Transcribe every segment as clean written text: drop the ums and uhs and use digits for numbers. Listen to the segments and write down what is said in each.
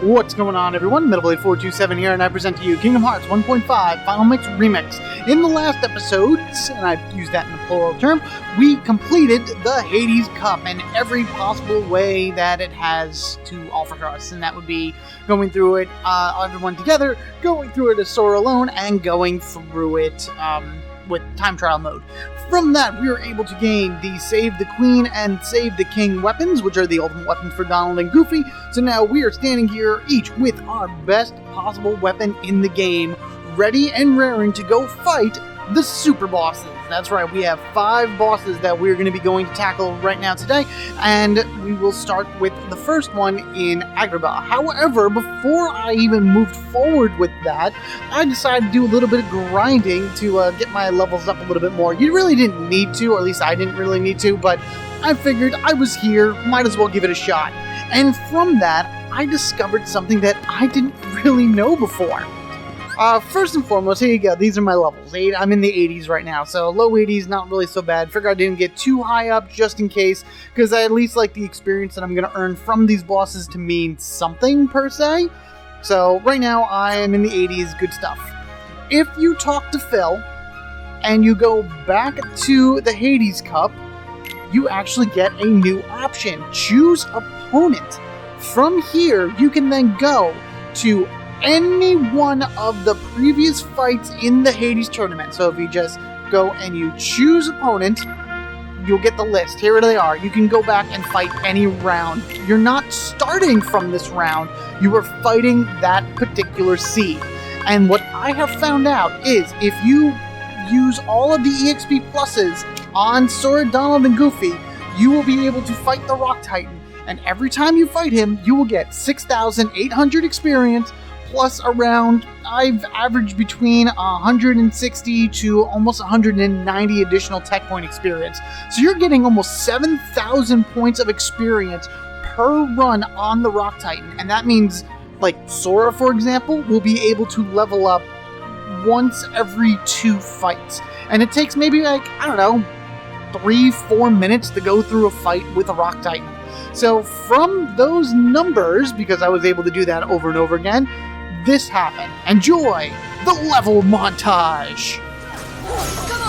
What's going on, everyone? MetalBlade427 here, and I present to you Kingdom Hearts 1.5 Final Mix Remix. In the last episodes, and I use that in a plural term, we completed the Hades Cup in every possible way that it has to offer to us, and that would be going through it everyone together, going through it as Sora alone, and going through it with time trial mode. From that, we were able to gain the Save the Queen and Save the King weapons, which are the ultimate weapons for Donald and Goofy. So now we are standing here, each with our best possible weapon in the game, ready and raring to go fight the super bosses. That's right, we have 5 bosses that we're going to be going to tackle right now today, and we will start with the first one in Agrabah. However, before I even moved forward with that, I decided to do a little bit of grinding to get my levels up a little bit more. You really didn't need to, or at least I didn't really need to, but I figured I was here, might as well give it a shot. And from that, I discovered something that I didn't really know before. First and foremost, here you go. These are my levels. I'm in the 80s right now, so low 80s, not really so bad. Figure I didn't get too high up just in case, because I at least like the experience that I'm going to earn from these bosses to mean something, per se. So, right now, I am in the 80s. Good stuff. If you talk to Phil, and you go back to the Hades Cup, you actually get a new option. Choose opponent. From here, you can then go to any one of the previous fights in the Hades tournament. So if you just go and you choose opponent, you'll get the list. Here they are. You can go back and fight any round. You're not starting from this round. You are fighting that particular seed. And what I have found out is if you use all of the EXP pluses on Sora, Donald, and Goofy, you will be able to fight the Rock Titan. And every time you fight him, you will get 6,800 experience, plus around, I've averaged between 160 to almost 190 additional tech point experience. So you're getting almost 7,000 points of experience per run on the Rock Titan. And that means, like, Sora, for example, will be able to level up once every 2 fights. And it takes maybe, like, I don't know, 3-4 minutes to go through a fight with a Rock Titan. So from those numbers, because I was able to do that over and over again, this happened. Enjoy the level montage! Come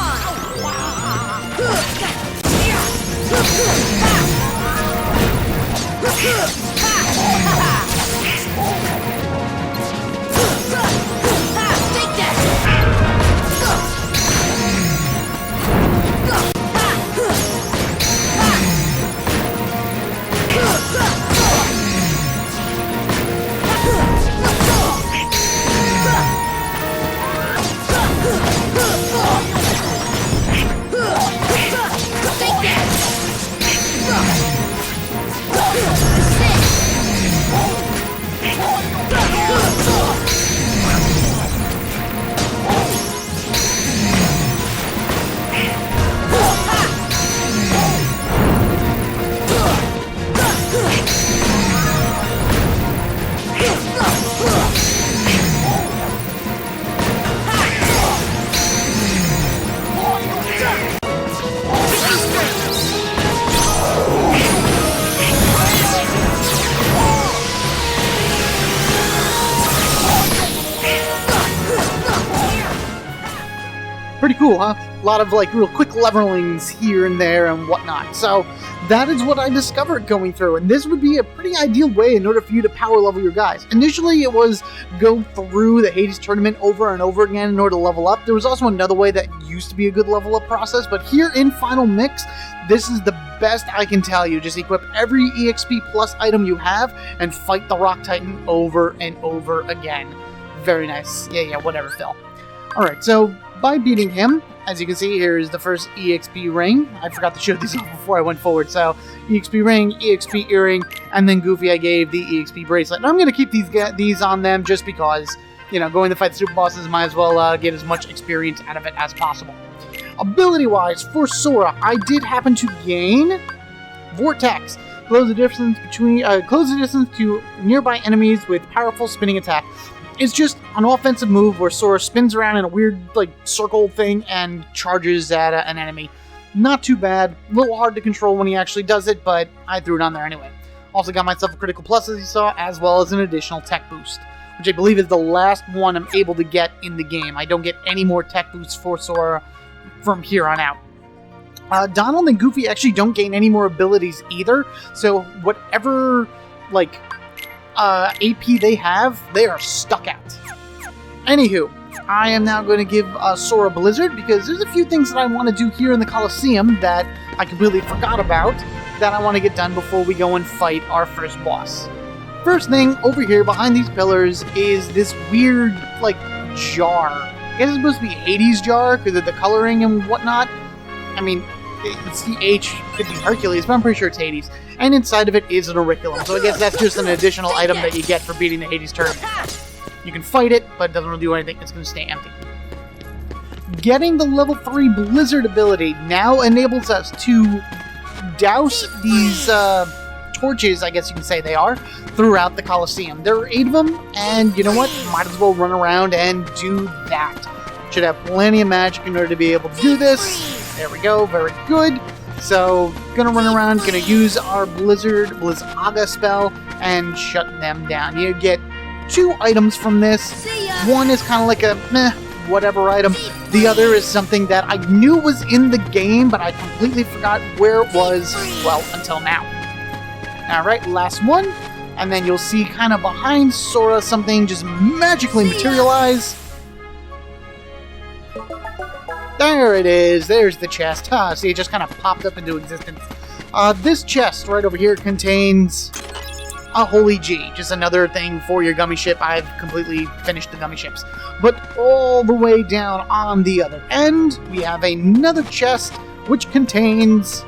Take that! Pretty cool, huh? A lot of, like, real quick levelings here and there and whatnot. So that is what I discovered going through, and this would be a pretty ideal way in order for you to power level your guys. Initially, it was go through the Hades tournament over and over again in order to level up. There was also another way that used to be a good level up process, but here in Final Mix, this is the best I can tell you. Just equip every EXP plus item you have and fight the Rock Titan over and over again. Very nice. Yeah, whatever, Phil. Alright, so by beating him, as you can see, here is the first EXP ring. I forgot to show these off before I went forward. So, EXP ring, EXP earring, and then Goofy I gave the EXP bracelet. And I'm going to keep these on them just because, you know, going to fight the super bosses, might as well get as much experience out of it as possible. Ability-wise, for Sora, I did happen to gain Vortex. Close the distance to nearby enemies with powerful spinning attack. It's just an offensive move where Sora spins around in a weird, like, circle thing and charges at an enemy. Not too bad. A little hard to control when he actually does it, but I threw it on there anyway. Also got myself a critical plus, as you saw, as well as an additional tech boost, which I believe is the last one I'm able to get in the game. I don't get any more tech boosts for Sora from here on out. Donald and Goofy actually don't gain any more abilities either, so whatever, like, AP they have, they are stuck at. Anywho, I am now going to give Sora Blizzard, because there's a few things that I want to do here in the Coliseum that I completely forgot about, that I want to get done before we go and fight our first boss. First thing, over here behind these pillars is this weird, like, jar. I guess it's supposed to be Hades jar because of the coloring and whatnot. I mean, it's the H, could be Hercules, but I'm pretty sure it's Hades. And inside of it is an auriculum, so I guess that's just an additional item that you get for beating the Hades tournament. You can fight it, but it doesn't really do anything. It's going to stay empty. Getting the level 3 Blizzard ability now enables us to douse these torches, I guess you can say they are, throughout the Coliseum. There are 8 of them, and you know what? Might as well run around and do that. Should have plenty of magic in order to be able to do this. There we go, very good. So, gonna run around, gonna use our Blizzaga spell, and shut them down. You get 2 items from this. One is kind of like a meh, whatever item. The other is something that I knew was in the game, but I completely forgot where it was, well, until now. Alright, last one. And then you'll see kind of behind Sora something just magically materialize. There it is. There's the chest. See, it just kind of popped up into existence. This chest right over here contains a Holy G. Just another thing for your gummy ship. I've completely finished the gummy ships. But all the way down on the other end, we have another chest which contains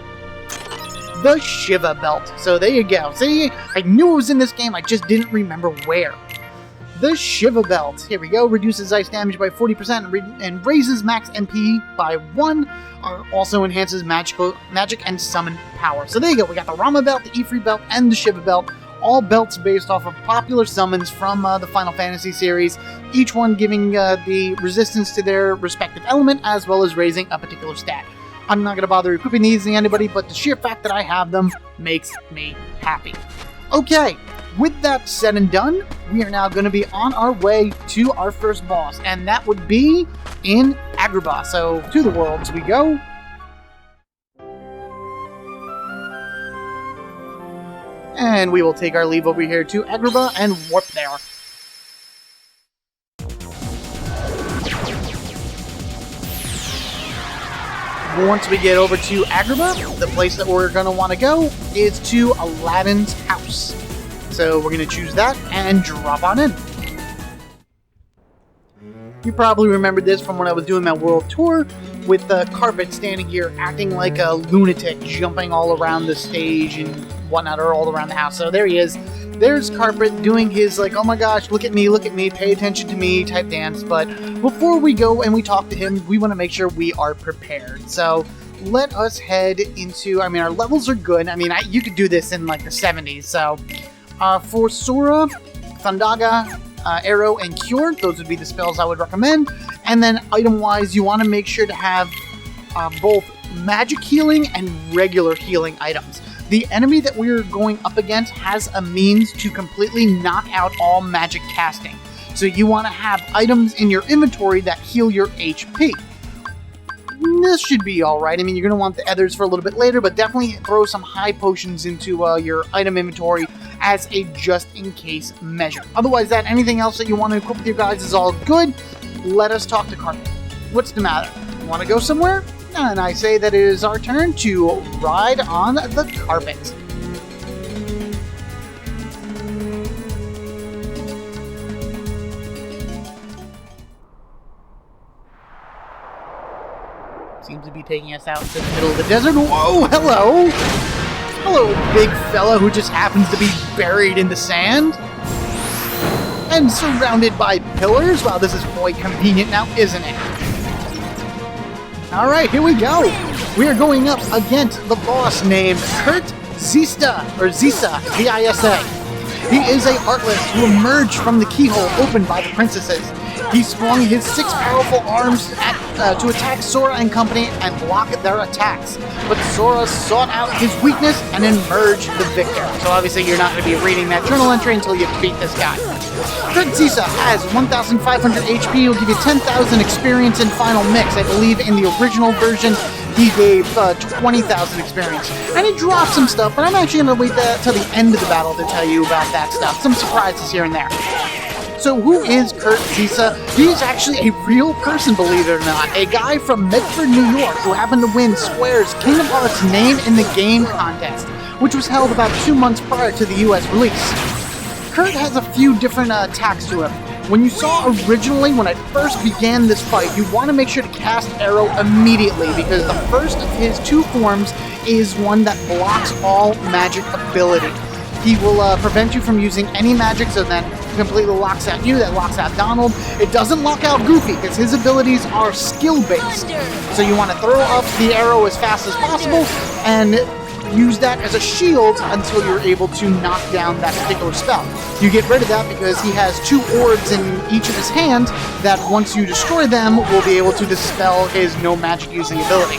the Shiva Belt. So there you go. See, I knew it was in this game, I just didn't remember where. The Shiva Belt. Here we go. Reduces ice damage by 40% and raises max MP by 1. Also enhances magic and summon power. So there you go. We got the Rama Belt, the Ifrit Belt, and the Shiva Belt. All belts based off of popular summons from the Final Fantasy series. Each one giving the resistance to their respective element, as well as raising a particular stat. I'm not going to bother equipping these to anybody, but the sheer fact that I have them makes me happy. Okay. With that said and done, we are now going to be on our way to our first boss, and that would be in Agrabah. So, to the worlds we go. And we will take our leave over here to Agrabah and warp there. Once we get over to Agrabah, the place that we're going to want to go is to Aladdin's house. So we're going to choose that and drop on in. You probably remembered this from when I was doing my world tour with the Carpet standing here acting like a lunatic, jumping all around the stage and whatnot, or all around the house. So there he is. There's Carpet doing his, like, oh my gosh, look at me, pay attention to me type dance. But before we go and we talk to him, we want to make sure we are prepared. So let us head into, I mean, our levels are good. I mean, you could do this in like the 70s. So for Sora, Thundaga, Arrow, and Cure, those would be the spells I would recommend. And then item-wise, you want to make sure to have both magic healing and regular healing items. The enemy that we're going up against has a means to completely knock out all magic casting. So you want to have items in your inventory that heal your HP. This should be alright. I mean, you're going to want the others for a little bit later, but definitely throw some high potions into your item inventory as a just-in-case measure. Otherwise, anything else that you want to equip with your guys is all good. Let us talk to Carpet. What's the matter? Want to go somewhere? And I say that it is our turn to ride on the Carpet. Seems to be taking us out to the middle of the desert. Whoa, hello! Hello, big fella who just happens to be buried in the sand. And surrounded by pillars. Wow, this is quite convenient now, isn't it? Alright, here we go. We are going up against the boss named Kurt Zisa, or Zisa, Z-I-S-A. He is a Heartless who emerged from the keyhole opened by the princesses. He swung his 6 powerful arms to attack Sora and company and block their attacks. But Sora sought out his weakness and emerged the victor. So obviously you're not going to be reading that journal entry until you beat this guy. Kurt Zisa has 1,500 HP. He'll give you 10,000 experience in Final Mix. I believe in the original version he gave 20,000 experience. And he dropped some stuff, but I'm actually going to wait till the end of the battle to tell you about that stuff. Some surprises here and there. So who is Kurt Zisa? He's actually a real person, believe it or not. A guy from Medford, New York, who happened to win Square's Kingdom Hearts Name in the Game contest, which was held about 2 months prior to the US release. Kurt has a few different attacks to him. When you saw originally, when I first began this fight, you want to make sure to cast Arrow immediately, because the first of his 2 forms is one that blocks all magic ability. He will prevent you from using any magic, so then completely locks out you, that locks out Donald. It doesn't lock out Goofy, because his abilities are skill-based. So you want to throw up the arrow as fast as possible, and use that as a shield until you're able to knock down that particular spell. You get rid of that because he has 2 orbs in each of his hands that once you destroy them will be able to dispel his no magic using ability.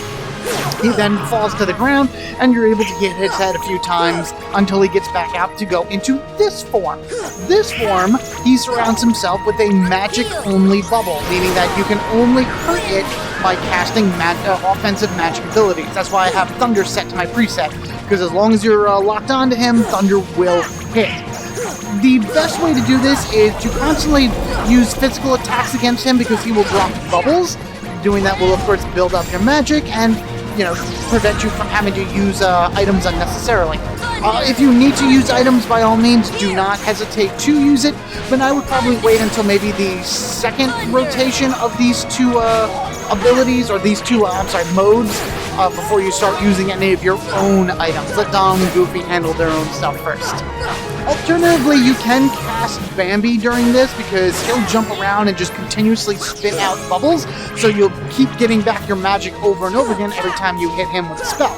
He then falls to the ground, and you're able to hit his head a few times until he gets back out to go into this form. This form, he surrounds himself with a magic-only bubble, meaning that you can only hurt it by casting offensive magic abilities. That's why I have Thunder set to my preset, because as long as you're locked onto him, Thunder will hit. The best way to do this is to constantly use physical attacks against him, because he will drop bubbles. Doing that will, of course, build up your magic and, prevent you from having to use items unnecessarily. If you need to use items, by all means, do not hesitate to use it, but I would probably wait until maybe the second rotation of these 2 abilities, or these 2, modes, before you start using any of your own items. Let Donald and Goofy handle their own stuff first. Alternatively, you can cast Bambi during this, because he'll jump around and just continuously spit out bubbles, so you'll keep getting back your magic over and over again every time you hit him with a spell.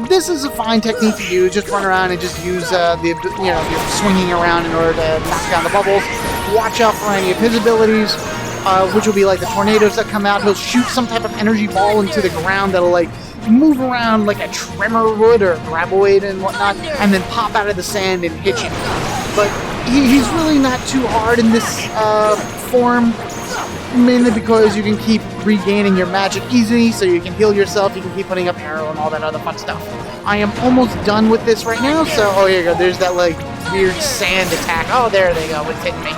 This is a fine technique to use. Just run around and just use you're swinging around in order to knock down the bubbles. Watch out for any of his abilities, which will be like the tornadoes that come out. He'll shoot some type of energy ball into the ground that'll move around like a tremor would or graboid and whatnot, and then pop out of the sand and hit you. But he's really not too hard in this form, mainly because you can keep regaining your magic easily, so you can heal yourself, you can keep putting up arrow and all that other fun stuff. I am almost done with this right now, so here you go, there's that weird sand attack. Oh, there they go, it's hitting me.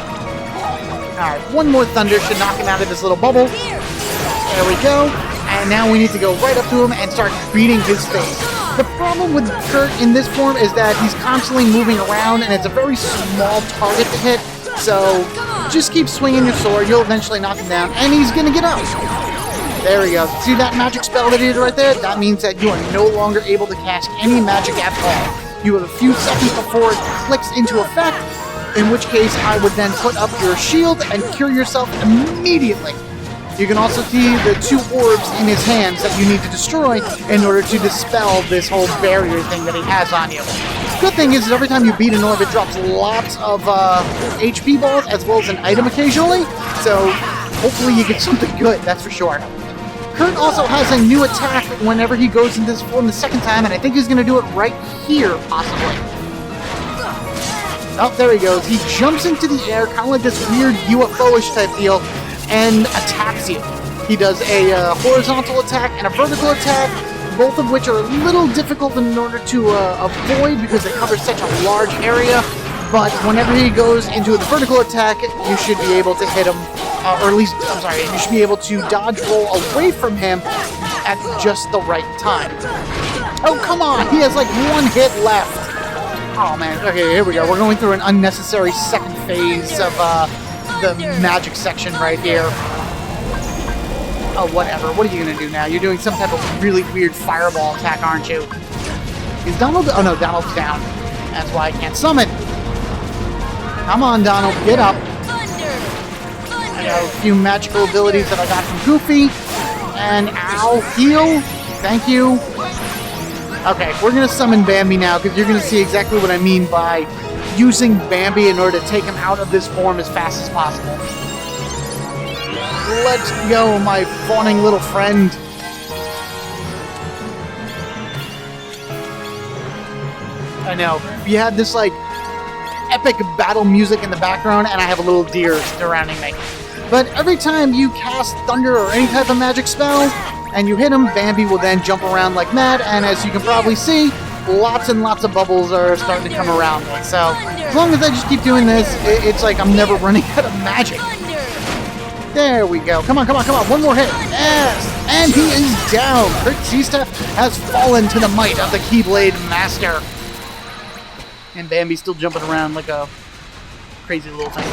Alright, one more thunder should knock him out of this little bubble. There we go. And now we need to go right up to him and start beating his face. The problem with Kurt in this form is that he's constantly moving around, and it's a very small target to hit, so just keep swinging your sword, you'll eventually knock him down, and he's gonna get up. There we go. See that magic spell that he did right there? That means that you are no longer able to cast any magic at all. You have a few seconds before it clicks into effect, in which case I would then put up your shield and cure yourself immediately. You can also see the 2 orbs in his hands that you need to destroy in order to dispel this whole barrier thing that he has on you. Good thing is that every time you beat an orb, it drops lots of HP balls as well as an item occasionally, so hopefully you get something good, that's for sure. Kurt also has a new attack whenever he goes into this form the second time, and I think he's going to do it right here, possibly. Oh, there he goes. He jumps into the air, kind of like this weird UFO-ish type deal, and attacks you. He does a horizontal attack and a vertical attack, both of which are a little difficult in order to avoid because they cover such a large area, but whenever he goes into the vertical attack, you should be able to hit him, you should be able to dodge roll away from him at just the right time. Oh, come on! He has like 1 hit left! Oh man, okay, here we go. We're going through an unnecessary second phase of the magic section right here. Oh, whatever. What are you going to do now? You're doing some type of really weird fireball attack, aren't you? Is Donald... Oh, no, Donald's down. That's why I can't summon. Come on, Donald. Get up. I got a few magical abilities that I got from Goofy. And, ow, heal. Thank you. Okay, we're going to summon Bambi now, because you're going to see exactly what I mean by using Bambi in order to take him out of this form as fast as possible. Let's go, my fawning little friend. I know. You had this, like, epic battle music in the background, and I have a little deer surrounding me. But every time you cast thunder or any type of magic spell, and you hit him, Bambi will then jump around like mad, and as you can probably see, lots and lots of bubbles are starting to come around me. So, as long as I just keep doing this, it's like I'm never running out of magic. There we go. Come on, come on, come on. One more hit. Yes! And he is down. Kurt Zisa has fallen to the might of the Keyblade Master. And Bambi's still jumping around like a crazy little thing.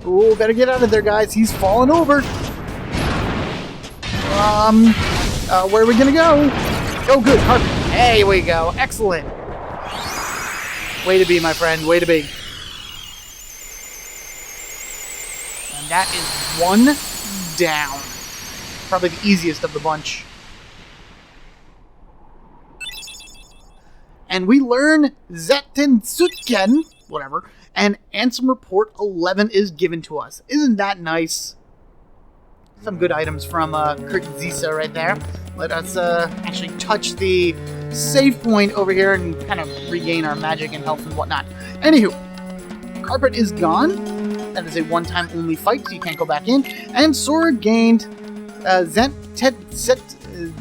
Oh, better get out of there, guys. He's falling over. Where are we gonna go? Oh, good. Carpet. There we go. Excellent. Way to be, my friend. Way to be. And that is one down. Probably the easiest of the bunch. And we learn Zetensutken, whatever, and Ansem Report 11 is given to us. Isn't that nice? Some good items from Kurt Zisa right there. Let us actually touch the save point over here and kind of regain our magic and health and whatnot. Anywho, Carpet is gone. That is a one-time only fight, so you can't go back in. And Sora gained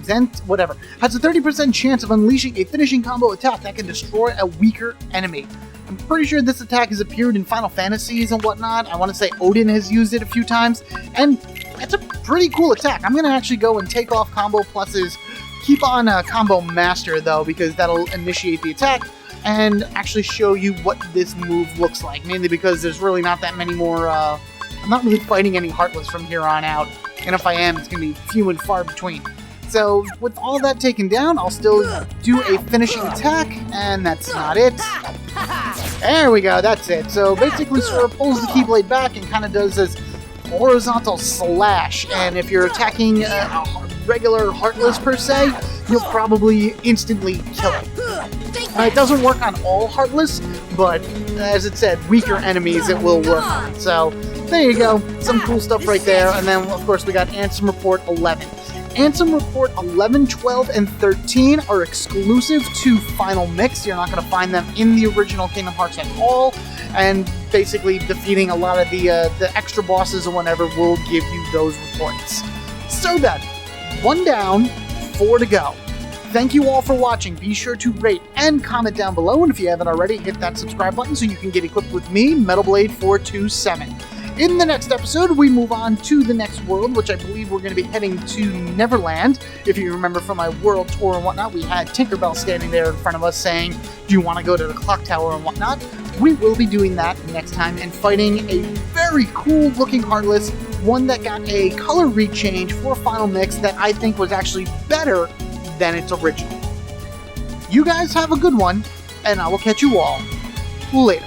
Zent, whatever. Has a 30% chance of unleashing a finishing combo attack that can destroy a weaker enemy. I'm pretty sure this attack has appeared in Final Fantasies and whatnot. I want to say Odin has used it a few times, and it's a pretty cool attack. I'm going to actually go and take off combo pluses, keep on Combo Master though, because that'll initiate the attack and actually show you what this move looks like, mainly because there's really not that many more, I'm not really fighting any Heartless from here on out, and if I am, it's going to be few and far between. So, with all that taken down, I'll still do a finishing attack, and that's not it. There we go, that's it. So, basically, Sora pulls the Keyblade back and kind of does this horizontal slash, and if you're attacking a regular Heartless, per se, you'll probably instantly kill it. It doesn't work on all Heartless, but, as it said, weaker enemies it will work on. So, there you go. Some cool stuff right there, and then, of course, we got Ansem Report 11. Ansem Report 11, 12, and 13 are exclusive to Final Mix. You're not going to find them in the original Kingdom Hearts at all, and basically defeating a lot of the extra bosses or whatever will give you those reports. So then, 1 down, 4 to go. Thank you all for watching. Be sure to rate and comment down below, and if you haven't already, hit that subscribe button so you can get equipped with me, MetalBlade427. In the next episode, we move on to the next world, which I believe we're going to be heading to Neverland. If you remember from my world tour and whatnot, we had Tinkerbell standing there in front of us saying, do you want to go to the clock tower and whatnot? We will be doing that next time and fighting a very cool looking Heartless, one that got a color rechange for Final Mix that I think was actually better than its original. You guys have a good one, and I will catch you all later.